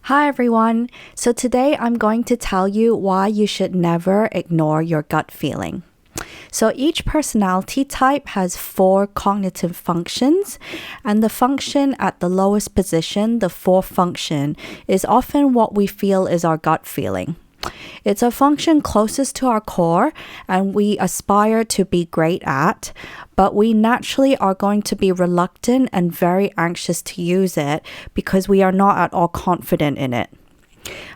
Hi everyone. So today I'm going to tell you why you should never ignore your gut feeling. So each personality type has 4 cognitive functions, and the function at the lowest position, the fourth function, is often what we feel is our gut feeling. It's a function closest to our core and we aspire to be great at, but we naturally are going to be reluctant and very anxious to use it because we are not at all confident in it.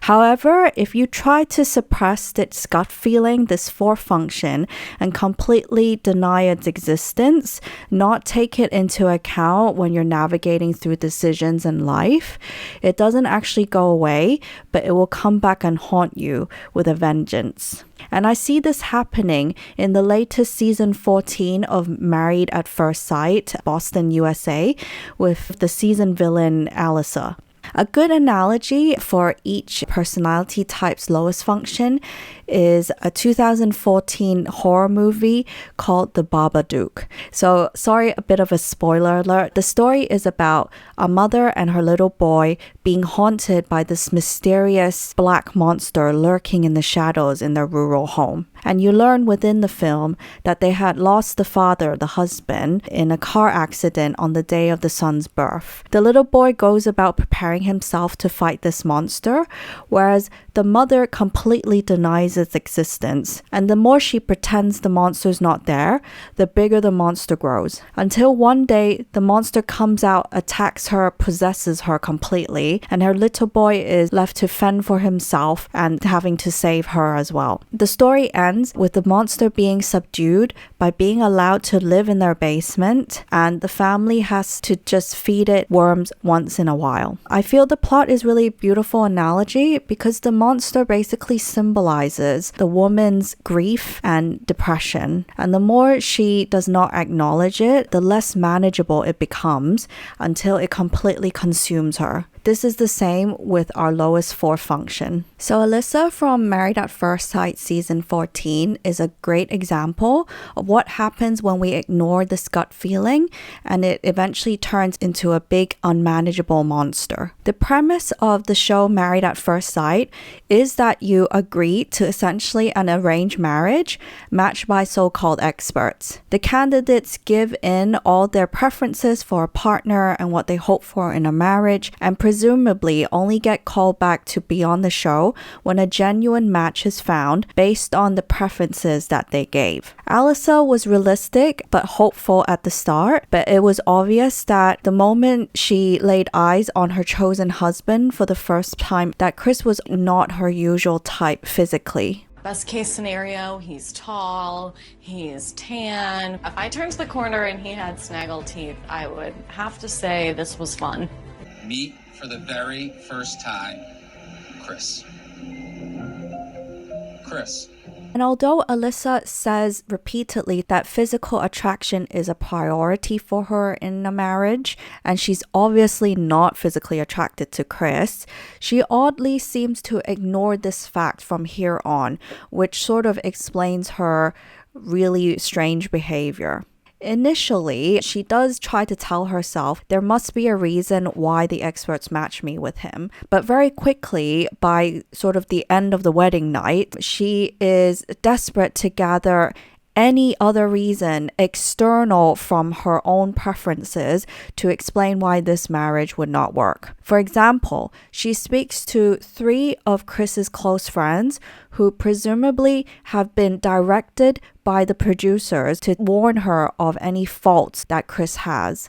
However, if you try to suppress its gut feeling, this fourth function, and completely deny its existence, not take it into account when you're navigating through decisions in life, it doesn't actually go away, but it will come back and haunt you with a vengeance. And I see this happening in the latest season 14 of Married at First Sight, Boston, USA, with the season villain Alyssa. A good analogy for each personality type's lowest function is a 2014 horror movie called The Babadook. So, sorry, a bit of a spoiler alert. The story is about a mother and her little boy being haunted by this mysterious black monster lurking in the shadows in their rural home. And you learn within the film that they had lost the father, the husband, in a car accident on the day of the son's birth. The little boy goes about preparing himself to fight this monster, whereas the mother completely denies its existence. And the more she pretends the monster's not there, the bigger the monster grows. Until one day, the monster comes out, attacks her, possesses her completely, and her little boy is left to fend for himself and having to save her as well. The story ends with the monster being subdued by being allowed to live in their basement, and the family has to just feed it worms once in a while. I feel the plot is really a beautiful analogy because the monster basically symbolizes the woman's grief and depression, and the more she does not acknowledge it, the less manageable it becomes until it completely consumes her. This is the same with our lowest fourth function. So Alyssa from Married at First Sight season 14 is a great example of what happens when we ignore this gut feeling and it eventually turns into a big unmanageable monster. The premise of the show Married at First Sight is that you agree to essentially an arranged marriage matched by so-called experts. The candidates give in all their preferences for a partner and what they hope for in a marriage, and presumably only get called back to be on the show when a genuine match is found based on the preferences that they gave. Alyssa was realistic but hopeful at the start, but it was obvious that the moment she laid eyes on her chosen husband for the first time that Chris was not her usual type physically. Best case scenario, he's tall, he's tan. If I turned the corner and he had snaggle teeth, I would have to say this was fun. Meet for the very first time, Chris. And although Alyssa says repeatedly that physical attraction is a priority for her in a marriage, and she's obviously not physically attracted to Chris, she oddly seems to ignore this fact from here on, which sort of explains her really strange behavior. Initially, she does try to tell herself there must be a reason why the experts match me with him. But very quickly, by sort of the end of the wedding night, she is desperate to gather any other reason external from her own preferences to explain why this marriage would not work. For example, she speaks to 3 of Chris's close friends who presumably have been directed by the producers to warn her of any faults that Chris has.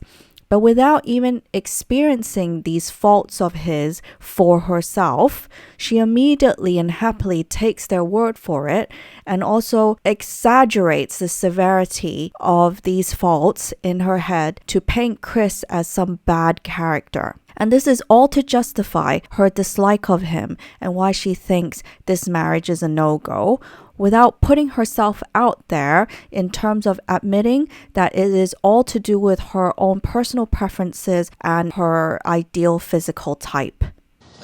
But without even experiencing these faults of his for herself, she immediately and happily takes their word for it and also exaggerates the severity of these faults in her head to paint Chris as some bad character. And this is all to justify her dislike of him and why she thinks this marriage is a no-go, without putting herself out there in terms of admitting that it is all to do with her own personal preferences and her ideal physical type.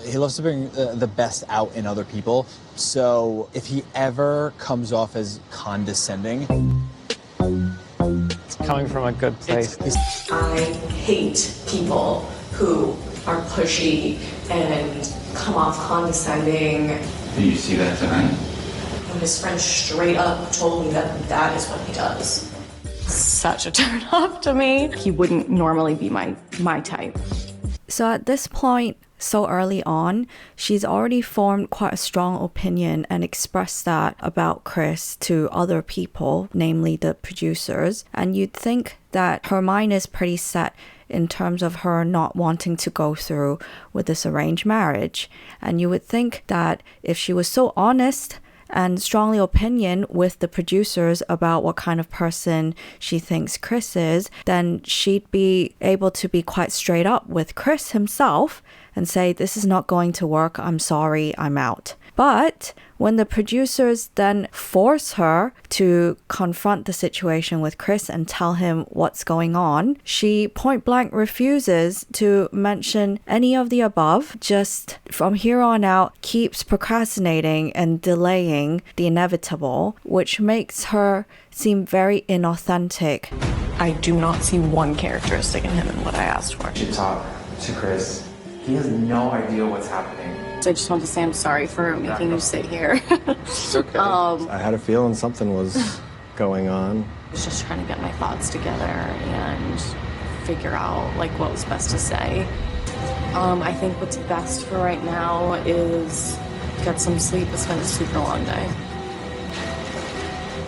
He loves to bring the best out in other people, so if he ever comes off as condescending, it's coming from a good place. I hate people who are pushy and come off condescending. Do you see that tonight? And his friend straight up told me that that is what he does. Such a turn off to me. He wouldn't normally be my type. So at this point, so early on, she's already formed quite a strong opinion and expressed that about Chris to other people, namely the producers. And you'd think that her mind is pretty set in terms of her not wanting to go through with this arranged marriage. And you would think that if she was so honest and strongly opinion with the producers about what kind of person she thinks Chris is, then she'd be able to be quite straight up with Chris himself and say, this is not going to work, I'm sorry, I'm out. But when the producers then force her to confront the situation with Chris and tell him what's going on, she point blank refuses to mention any of the above, just from here on out keeps procrastinating and delaying the inevitable, which makes her seem very inauthentic. I do not see one characteristic in him in what I asked for. You talk to Chris. He has no idea what's happening. So I just want to say I'm sorry for making you sit here. It's okay. I had a feeling something was going on. I was just trying to get my thoughts together and figure out like what was best to say. I think what's best for right now is get some sleep. It's been a super long day.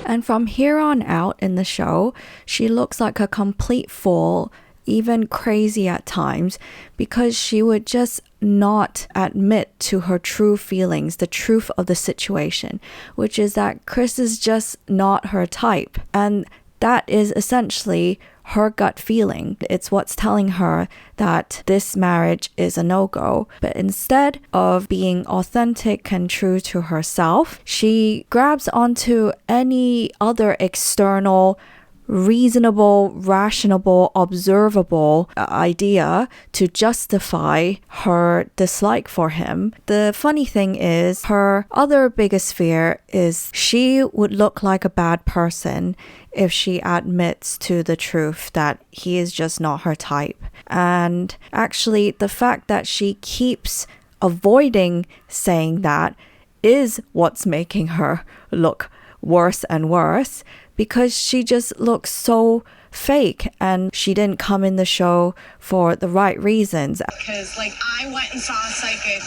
And from here on out in the show, she looks like a complete fool, even crazy at times, because she would just not admit to her true feelings, the truth of the situation, which is that Chris is just not her type. And that is essentially her gut feeling. It's what's telling her that this marriage is a no-go. But instead of being authentic and true to herself, she grabs onto any other external reasonable, rational, observable idea to justify her dislike for him. The funny thing is, her other biggest fear is she would look like a bad person if she admits to the truth that he is just not her type. And actually, the fact that she keeps avoiding saying that is what's making her look worse and worse, because she just looks so fake and she didn't come in the show for the right reasons. Because, like, I went and saw a psychic.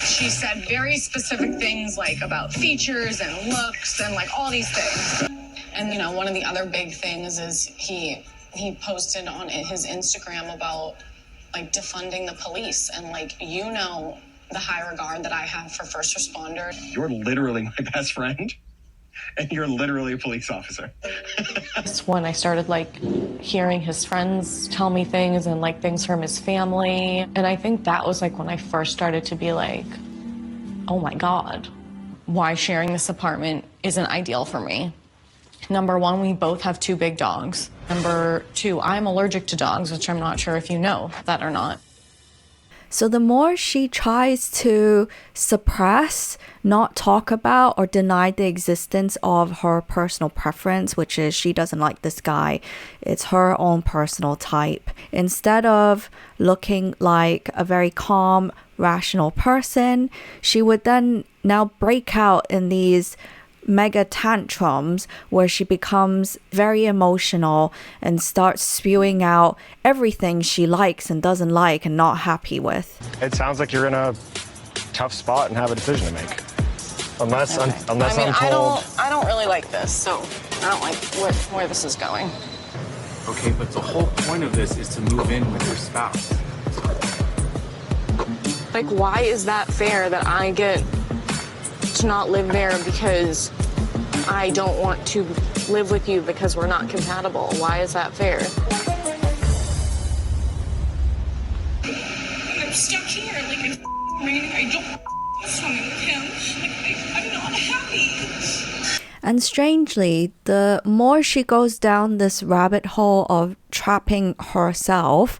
She said very specific things, like, about features and looks and, like, all these things. And, you know, one of the other big things is he posted on his Instagram about, like, defunding the police. And, like, you know the high regard that I have for first responders. You're literally my best friend. And you're literally a police officer. It's when I started like hearing his friends tell me things and like things from his family. And I think that was like when I first started to be like, oh my God, why sharing this apartment isn't ideal for me. Number one, we both have 2 big dogs. Number 2, I'm allergic to dogs, which I'm not sure if you know that or not. So the more she tries to suppress, not talk about, or deny the existence of her personal preference, which is she doesn't like this guy, it's her own personal type, instead of looking like a very calm, rational person, she would then now break out in these mega tantrums where she becomes very emotional and starts spewing out everything she likes and doesn't like and not happy with. It sounds like you're in a tough spot and have a decision to make. Unless I'm told. I don't really like this, so I don't like where this is going. Okay, but the whole point of this is to move in with your spouse. Like, why is that fair that I get to not live there because I don't want to live with you because we're not compatible? Why is that fair? I'm stuck here, like, it's raining. I don't swimming with him. Like, I'm not happy. And strangely, the more she goes down this rabbit hole of trapping herself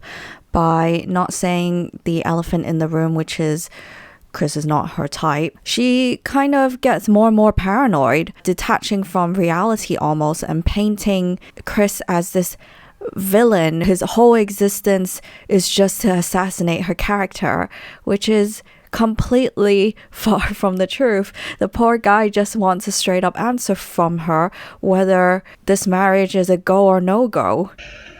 by not saying the elephant in the room, which is Chris is not her type, she kind of gets more and more paranoid, detaching from reality almost and painting Chris as this villain. His whole existence is just to assassinate her character, which is completely far from the truth. The poor guy just wants a straight up answer from her whether this marriage is a go or no go.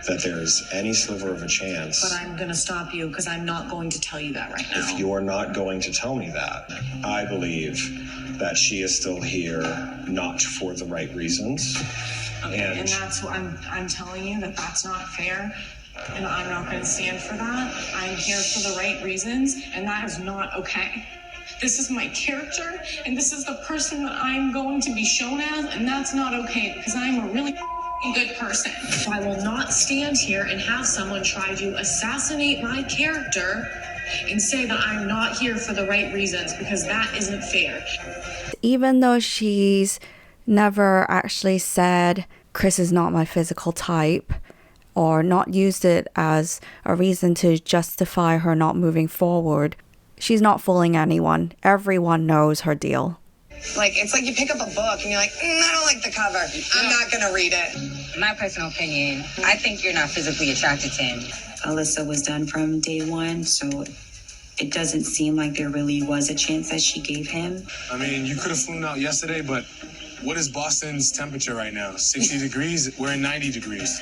That there is any sliver of a chance. But I'm gonna stop you because I'm not going to tell you that right now. If you're not going to tell me that, I believe that she is still here not for the right reasons. Okay, and that's what I'm telling you, that that's not fair, and I'm not going to stand for that. I'm here for the right reasons, and that is not okay. This is my character, and this is the person that I'm going to be shown as, and that's not okay because I'm a really good person. I will not stand here and have someone try to assassinate my character and say that I'm not here for the right reasons, because that isn't fair. Even though she's never actually said Chris is not my physical type, or not used it as a reason to justify her not moving forward, she's not fooling anyone. Everyone knows her deal. Like, it's like you pick up a book and you're like, I don't like the cover. I'm not going to read it. My personal opinion, I think you're not physically attracted to him. Alyssa was done from day one, so it doesn't seem like there really was a chance that she gave him. I mean, you could have flown out yesterday, but what is Boston's temperature right now? 60 degrees? We're in 90 degrees.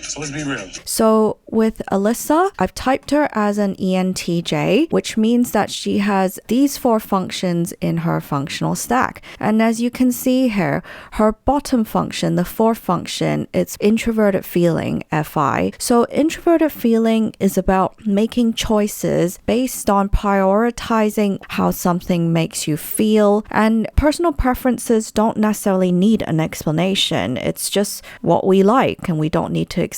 So let's be real. So with Alyssa, I've typed her as an ENTJ, which means that she has these 4 functions in her functional stack. And as you can see here, her bottom function, the 4th function, it's introverted feeling, FI. So introverted feeling is about making choices based on prioritizing how something makes you feel. And personal preferences don't necessarily need an explanation. It's just what we like, and we don't need to explain.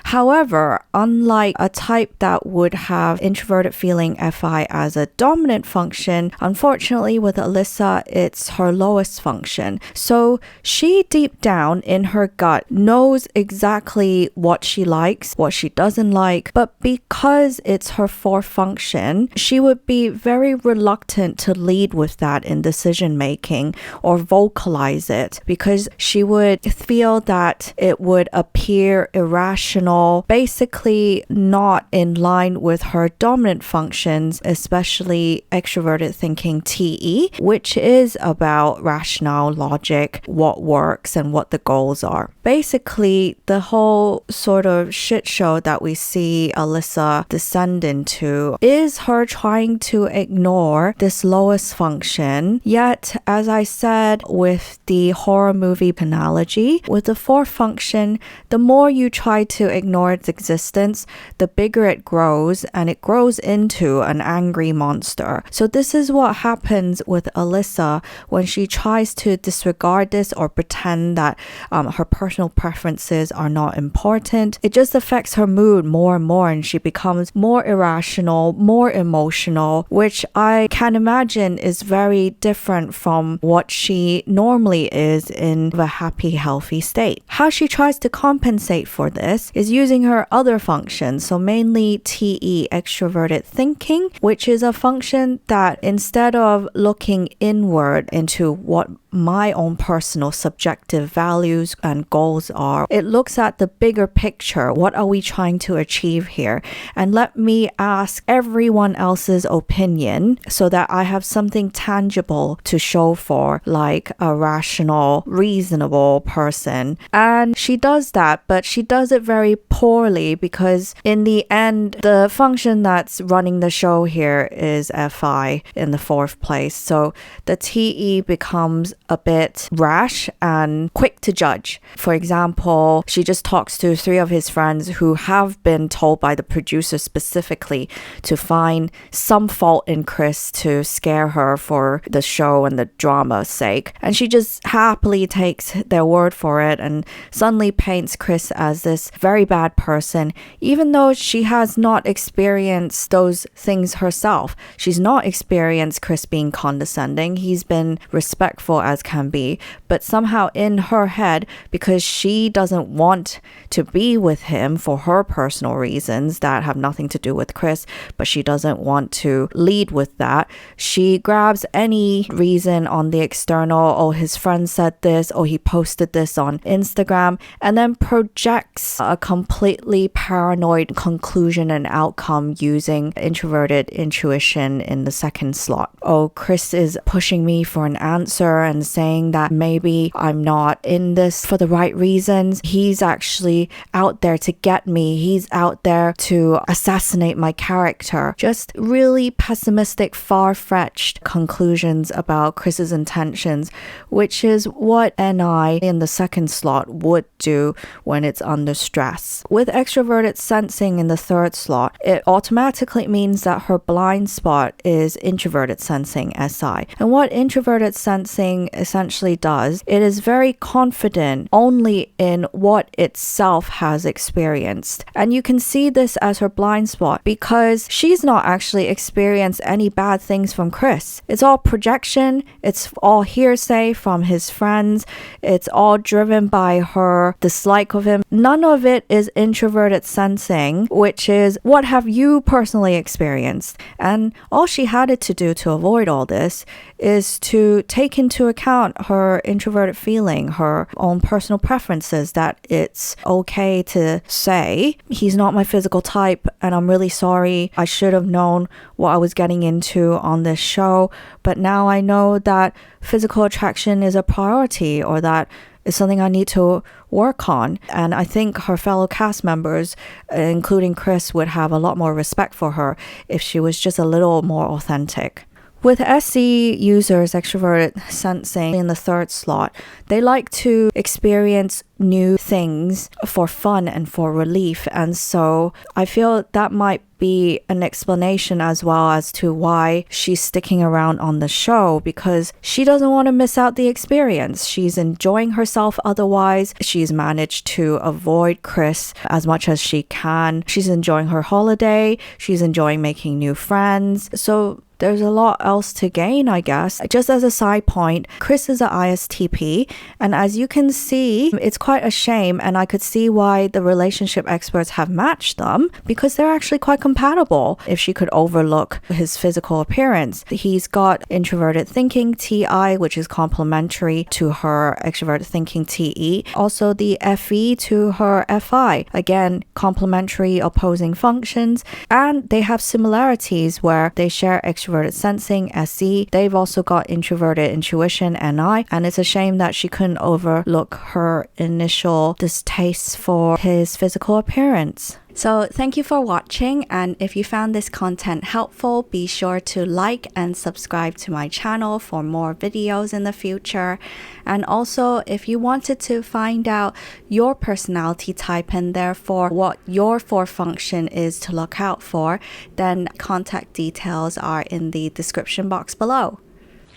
However, unlike a type that would have introverted feeling FI as a dominant function, unfortunately with Alyssa, it's her lowest function. So she deep down in her gut knows exactly what she likes, what she doesn't like, but because it's her 4th function, she would be very reluctant to lead with that in decision making or vocalize it, because she would feel that it would appear irrational, basically not in line with her dominant functions, especially extroverted thinking TE, which is about rationale, logic, what works and what the goals are. Basically, the whole sort of shit show that we see Alyssa descend into is her trying to ignore this lowest function. Yet, as I said with the horror movie analogy, with the 4th function, the more you try to ignore its existence, the bigger it grows, and it grows into an angry monster. So this is what happens with Alyssa when she tries to disregard this or pretend that her personal preferences are not important. It just affects her mood more and more, and she becomes more irrational, more emotional, which I can imagine is very different from what she normally is in a happy, healthy state. How she tries to compensate for this is using her other functions, so mainly TE, extroverted thinking, which is a function that instead of looking inward into what my own personal subjective values and goals are, it looks at the bigger picture. What are we trying to achieve here? And let me ask everyone else's opinion so that I have something tangible to show for, like a rational, reasonable person. And she does that, but she does it very poorly, because in the end, the function that's running the show here is FI in the 4th place. So the TE becomes a bit rash and quick to judge. For example, she just talks to 3 of his friends who have been told by the producer specifically to find some fault in Chris to scare her for the show and the drama's sake. And she just happily takes their word for it and suddenly paints Chris as this very bad person, even though she has not experienced those things herself. She's not experienced Chris being condescending. He's been respectful as can be, but somehow in her head, because she doesn't want to be with him for her personal reasons that have nothing to do with Chris, but she doesn't want to lead with that, she grabs any reason on the external, oh, his friend said this, or he posted this on Instagram, and then projects a completely paranoid conclusion and outcome using introverted intuition in the second slot. Oh, Chris is pushing me for an answer and saying that maybe I'm not in this for the right reasons. He's actually out there to get me. He's out there to assassinate my character. Just really pessimistic, far-fetched conclusions about Chris's intentions, which is what NI in the second slot would do when it's under stress. With extroverted sensing in the third slot, it automatically means that her blind spot is introverted sensing SI. And what introverted sensing essentially does, it is very confident only in what itself has experienced. And you can see this as her blind spot because she's not actually experienced any bad things from Chris. It's all projection, it's all hearsay from his friends, it's all driven by her dislike of him. None of it is introverted sensing, which is what have you personally experienced. And all she had to do to avoid all this is to take into account her introverted feeling, her own personal preferences, that it's okay to say, he's not my physical type and I'm really sorry. I should have known what I was getting into on this show, but now I know that physical attraction is a priority, or that is something I need to work on. And I think her fellow cast members, including Chris, would have a lot more respect for her if she was just a little more authentic. With SE users, extroverted sensing in the third slot, they like to experience new things for fun and for relief. And so I feel that might be an explanation as well as to why she's sticking around on the show, because she doesn't want to miss out the experience. She's enjoying herself otherwise. She's managed to avoid Chris as much as she can. She's enjoying her holiday. She's enjoying making new friends. So there's a lot else to gain, I guess. Just as a side point, Chris is an ISTP, and as you can see, it's quite a shame, and I could see why the relationship experts have matched them, because they're actually quite compatible if she could overlook his physical appearance. He's got introverted thinking TI, which is complementary to her extroverted thinking TE. Also the FE to her FI. Again, complementary opposing functions, and they have similarities where they share extroverted sensing SE. They've also got introverted intuition NI, and it's a shame that she couldn't overlook her initial distaste for his physical appearance. So thank you for watching, and if you found this content helpful, be sure to like and subscribe to my channel for more videos in the future. And also, if you wanted to find out your personality type and therefore what your 4 function is to look out for, then contact details are in the description box below.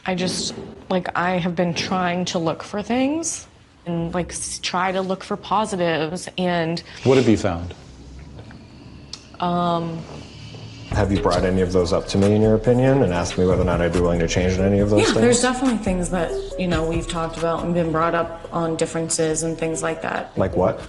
I have been trying to look for things and try to look for positives. And what have you found? Have you brought any of those up to me in your opinion and asked me whether or not I'd be willing to change any of those things? There's definitely things that, we've talked about and been brought up on differences and things like that. Like what?